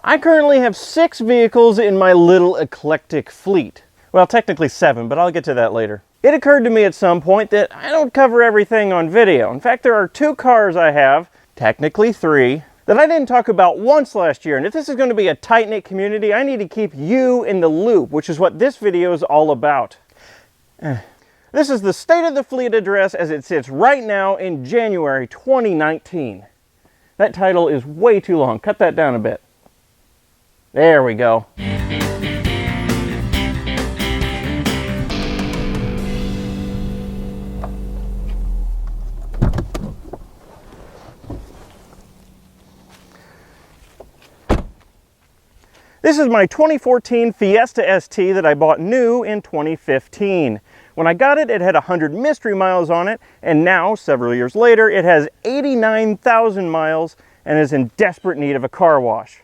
I currently have 6 vehicles in my little eclectic fleet. Well, technically 7, but I'll get to that later. It occurred to me at some point that I don't cover everything on video. In fact, there are 2 cars I have, technically 3, that I didn't talk about once last year. And if this is going to be a tight-knit community, I need to keep you in the loop, which is what this video is all about. This is the State of the Fleet address as it sits right now in January 2019. That title is way too long. Cut that down a bit. There we go. This is my 2014 Fiesta ST that I bought new in 2015. When I got it, it had 100 mystery miles on it, and now, several years later, it has 89,000 miles and is in desperate need of a car wash.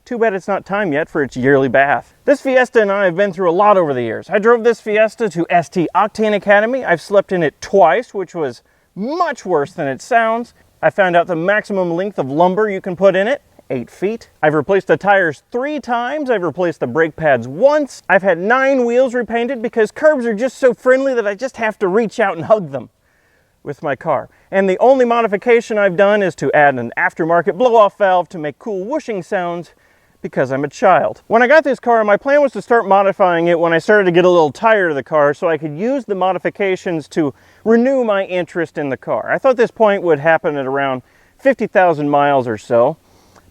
Too bad it's not time yet for its yearly bath. This Fiesta and I have been through a lot over the years. I drove this Fiesta to ST Octane Academy. I've slept in it twice, which was much worse than it sounds. I found out the maximum length of lumber you can put in it. 8 feet. I've replaced the tires 3 times. I've replaced the brake pads once. I've had 9 wheels repainted because curbs are just so friendly that I just have to reach out and hug them with my car. And the only modification I've done is to add an aftermarket blow-off valve to make cool whooshing sounds because I'm a child. When I got this car, my plan was to start modifying it when I started to get a little tired of the car so I could use the modifications to renew my interest in the car. I thought this point would happen at around 50,000 miles or so.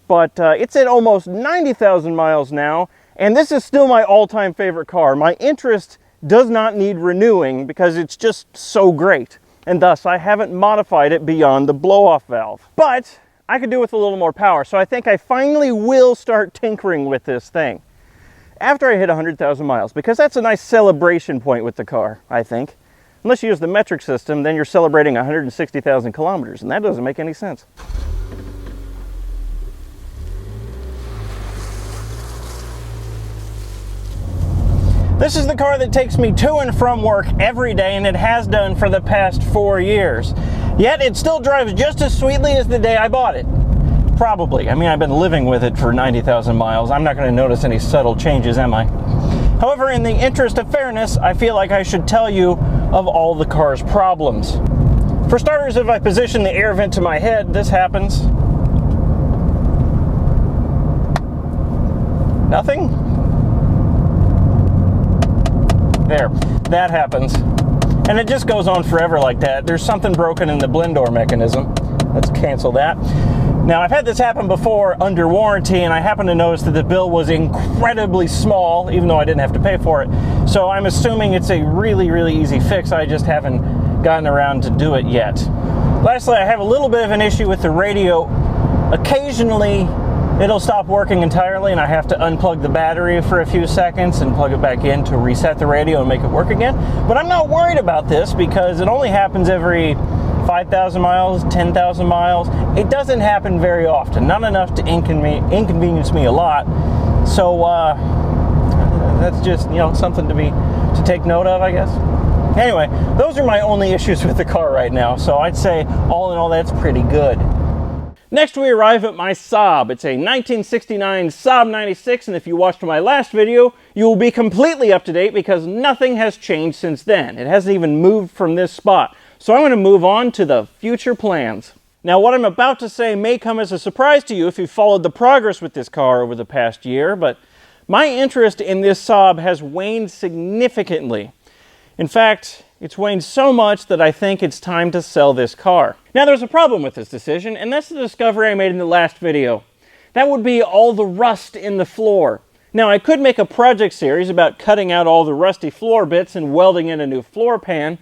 But it's at almost 90,000 miles now, and this is still my all-time favorite car. My interest does not need renewing because it's just so great, and thus I haven't modified it beyond the blow-off valve. But I could do with a little more power, so I think I finally will start tinkering with this thing after I hit 100,000 miles, because that's a nice celebration point with the car, I think. Unless you use the metric system, then you're celebrating 160,000 kilometers, and that doesn't make any sense. This is the car that takes me to and from work every day, and it has done for the past 4 years. Yet it still drives just as sweetly as the day I bought it. Probably. I mean, I've been living with it for 90,000 miles. I'm not going to notice any subtle changes, am I? However, in the interest of fairness, I feel like I should tell you of all the car's problems. For starters, if I position the air vent to my head, this happens. Nothing? There, that happens. And it just goes on forever like that. There's something broken in the blend door mechanism. Let's cancel that. Now, I've had this happen before under warranty, and I happen to notice that the bill was incredibly small, even though I didn't have to pay for it. So I'm assuming it's a really, really easy fix. I just haven't gotten around to do it yet. Lastly, I have a little bit of an issue with the radio. Occasionally, it'll stop working entirely and I have to unplug the battery for a few seconds and plug it back in to reset the radio and make it work again. But I'm not worried about this because it only happens every 5,000 miles, 10,000 miles. It doesn't happen very often, not enough to inconvenience me a lot. So that's just, you know, something to take note of, I guess. Anyway, those are my only issues with the car right now. So I'd say all in all, that's pretty good. Next, we arrive at my Saab. It's a 1969 Saab 96, and if you watched my last video, you will be completely up to date because nothing has changed since then. It hasn't even moved from this spot. So I'm going to move on to the future plans. Now, what I'm about to say may come as a surprise to you if you've followed the progress with this car over the past year, but my interest in this Saab has waned significantly. In fact, it's waned so much that I think it's time to sell this car. Now, there's a problem with this decision, and that's the discovery I made in the last video. That would be all the rust in the floor. Now, I could make a project series about cutting out all the rusty floor bits and welding in a new floor pan,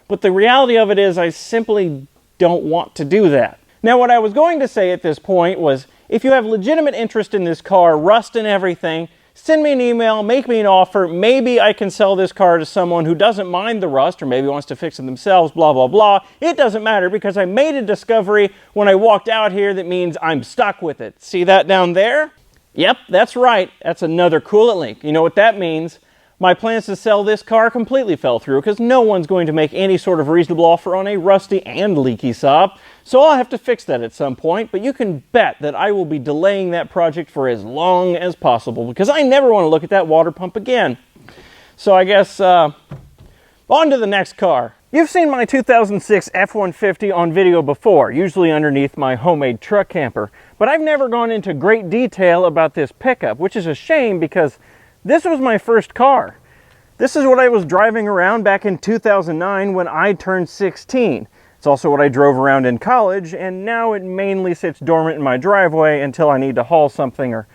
but the reality of it is I simply don't want to do that. Now, what I was going to say at this point was, if you have legitimate interest in this car, rust and everything, send me an email, make me an offer. Maybe I can sell this car to someone who doesn't mind the rust or maybe wants to fix it themselves, blah, blah, blah. It doesn't matter because I made a discovery when I walked out here that means I'm stuck with it. See that down there? Yep, that's right. That's another coolant leak. You know what that means? My plans to sell this car completely fell through because no one's going to make any sort of reasonable offer on a rusty and leaky Saab, so I'll have to fix that at some point, but you can bet that I will be delaying that project for as long as possible because I never want to look at that water pump again. So I guess, on to the next car. You've seen my 2006 F-150 on video before, usually underneath my homemade truck camper, but I've never gone into great detail about this pickup, which is a shame because this was my first car. This is what I was driving around back in 2009 when I turned 16. It's also what I drove around in college, and now it mainly sits dormant in my driveway until I need to haul something or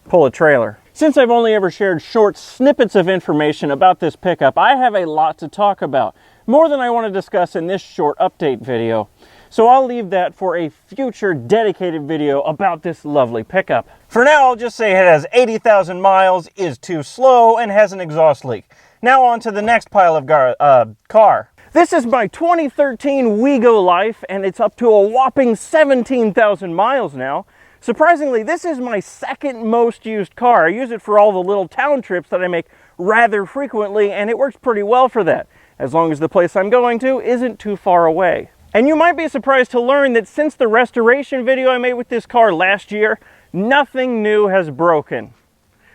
pull a trailer. Since I've only ever shared short snippets of information about this pickup, I have a lot to talk about, more than I want to discuss in this short update video. So I'll leave that for a future dedicated video about this lovely pickup. For now, I'll just say it has 80,000 miles, is too slow, and has an exhaust leak. Now on to the next pile of car. This is my 2013 Wego Life, and it's up to a whopping 17,000 miles now. Surprisingly, this is my second most used car. I use it for all the little town trips that I make rather frequently, and it works pretty well for that, as long as the place I'm going to isn't too far away. And you might be surprised to learn that since the restoration video I made with this car last year, nothing new has broken.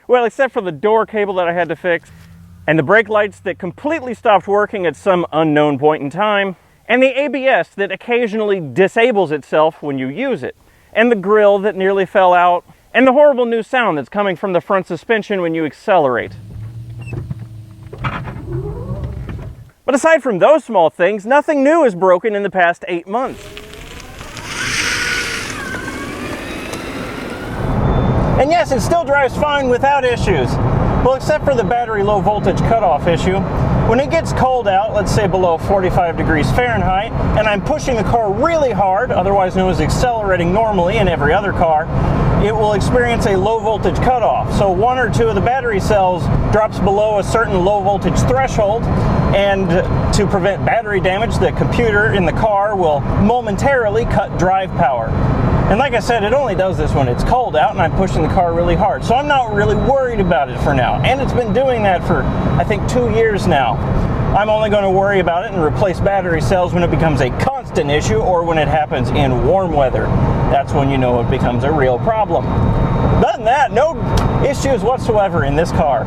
Well, except for the door cable that I had to fix, and the brake lights that completely stopped working at some unknown point in time, and the ABS that occasionally disables itself when you use it, and the grille that nearly fell out, and the horrible new sound that's coming from the front suspension when you accelerate. But aside from those small things, nothing new is broken in the past 8 months. And yes, it still drives fine without issues. Well, except for the battery low voltage cutoff issue. When it gets cold out, let's say below 45 degrees Fahrenheit, and I'm pushing the car really hard, otherwise known as accelerating normally in every other car, it will experience a low voltage cutoff. So one or two of the battery cells drops below a certain low voltage threshold, and to prevent battery damage, the computer in the car will momentarily cut drive power. And like I said, it only does this when it's cold out and I'm pushing the car really hard. So I'm not really worried about it for now. And it's been doing that for, I think, 2 years now. I'm only going to worry about it and replace battery cells when it becomes a constant issue or when it happens in warm weather. That's when you know it becomes a real problem. Other than that, no issues whatsoever in this car.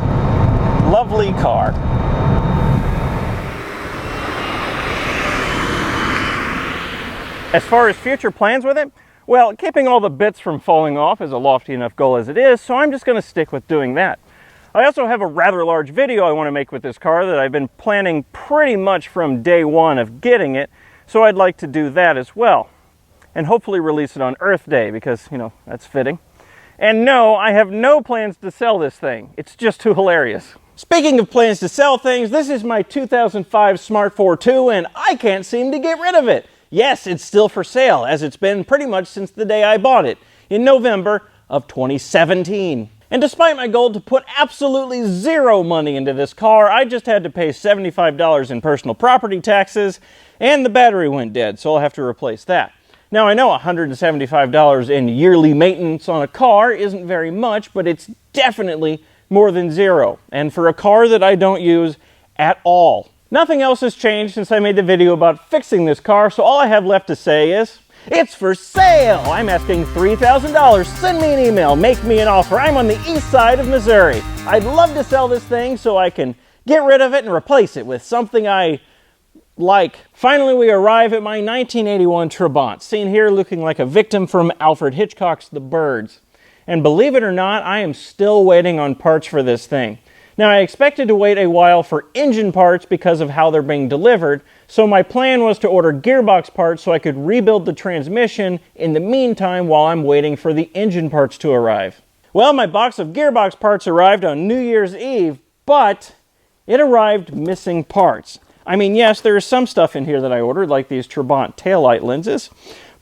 Lovely car. As far as future plans with it, well, keeping all the bits from falling off is a lofty enough goal as it is, so I'm just going to stick with doing that. I also have a rather large video I want to make with this car that I've been planning pretty much from day one of getting it, so I'd like to do that as well. And hopefully release it on Earth Day, because, you know, that's fitting. And no, I have no plans to sell this thing. It's just too hilarious. Speaking of plans to sell things, this is my 2005 Smart Fortwo, and I can't seem to get rid of it. Yes, it's still for sale, as it's been pretty much since the day I bought it, in November of 2017. And despite my goal to put absolutely zero money into this car, I just had to pay $75 in personal property taxes, and the battery went dead, so I'll have to replace that. Now, I know $175 in yearly maintenance on a car isn't very much, but it's definitely more than zero, and for a car that I don't use at all. Nothing else has changed since I made the video about fixing this car, so all I have left to say is, it's for sale! I'm asking $3,000. Send me an email, make me an offer. I'm on the east side of Missouri. I'd love to sell this thing so I can get rid of it and replace it with something I like. Finally, we arrive at my 1981 Turbot, seen here looking like a victim from Alfred Hitchcock's The Birds. And believe it or not, I am still waiting on parts for this thing. Now, I expected to wait a while for engine parts because of how they're being delivered, so my plan was to order gearbox parts so I could rebuild the transmission in the meantime while I'm waiting for the engine parts to arrive. Well, my box of gearbox parts arrived on New Year's Eve, but it arrived missing parts. I mean, yes, there is some stuff in here that I ordered, like these Turbot taillight lenses,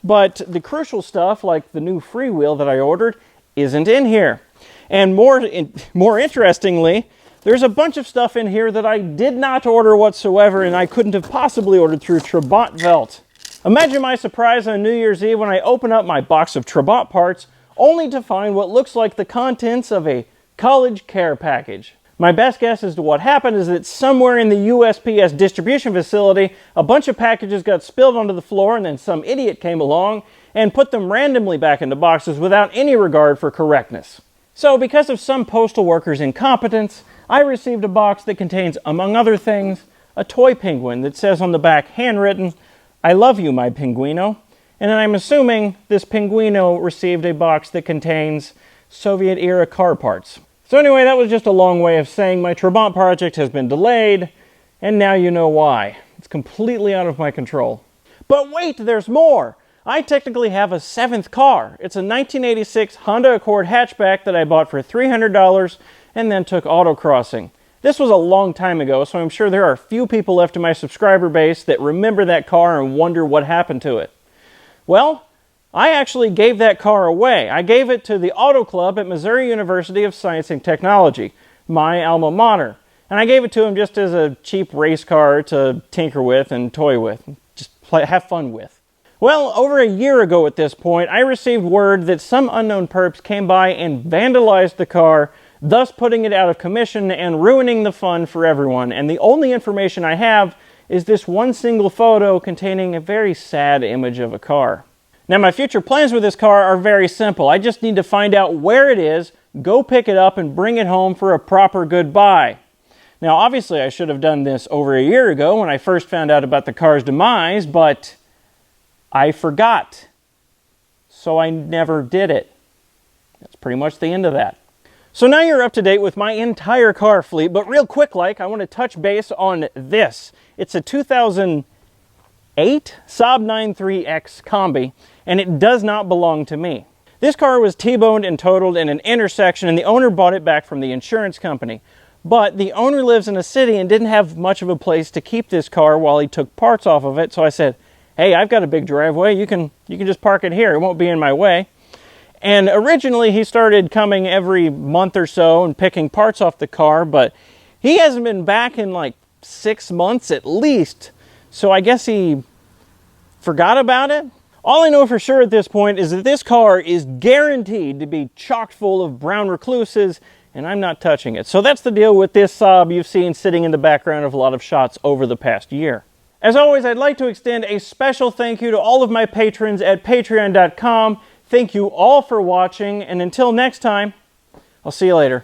but the crucial stuff, like the new freewheel that I ordered, isn't in here. And more interestingly, there's a bunch of stuff in here that I did not order whatsoever, and I couldn't have possibly ordered through Turbot Welt. Imagine my surprise on New Year's Eve when I open up my box of Turbot parts, only to find what looks like the contents of a college care package. My best guess as to what happened is that somewhere in the USPS distribution facility, a bunch of packages got spilled onto the floor, and then some idiot came along and put them randomly back into boxes without any regard for correctness. So because of some postal worker's incompetence, I received a box that contains, among other things, a toy penguin that says on the back, handwritten, "I love you, my pinguino." And then I'm assuming this pinguino received a box that contains Soviet-era car parts. So anyway, that was just a long way of saying my Turbot project has been delayed, and now you know why. It's completely out of my control. But wait, there's more! I technically have a 7th car. It's a 1986 Honda Accord hatchback that I bought for $300 and then took autocrossing. This was a long time ago, so I'm sure there are a few people left in my subscriber base that remember that car and wonder what happened to it. Well, I actually gave that car away. I gave it to the Auto Club at Missouri University of Science and Technology, my alma mater. And I gave it to them just as a cheap race car to tinker with and toy with, just have fun with. Well, over a year ago at this point, I received word that some unknown perps came by and vandalized the car, thus putting it out of commission and ruining the fun for everyone. And the only information I have is this one single photo containing a very sad image of a car. Now, my future plans with this car are very simple. I just need to find out where it is, go pick it up, and bring it home for a proper goodbye. Now, obviously, I should have done this over a year ago when I first found out about the car's demise, but I forgot. So I never did it. That's pretty much the end of that. So now you're up to date with my entire car fleet, but real quick, I want to touch base on this. It's a 2008 Saab 93X Combi, and it does not belong to me. This car was T-boned and totaled in an intersection, and the owner bought it back from the insurance company. But the owner lives in a city and didn't have much of a place to keep this car while he took parts off of it, so I said, hey, I've got a big driveway, you can just park it here, it won't be in my way. And originally he started coming every month or so and picking parts off the car, but he hasn't been back in like 6 months at least, so I guess he forgot about it. All I know for sure at this point is that this car is guaranteed to be chock full of brown recluses, and I'm not touching it. So that's the deal with this Saab you've seen sitting in the background of a lot of shots over the past year. As always, I'd like to extend a special thank you to all of my patrons at patreon.com. Thank you all for watching, and until next time, I'll see you later.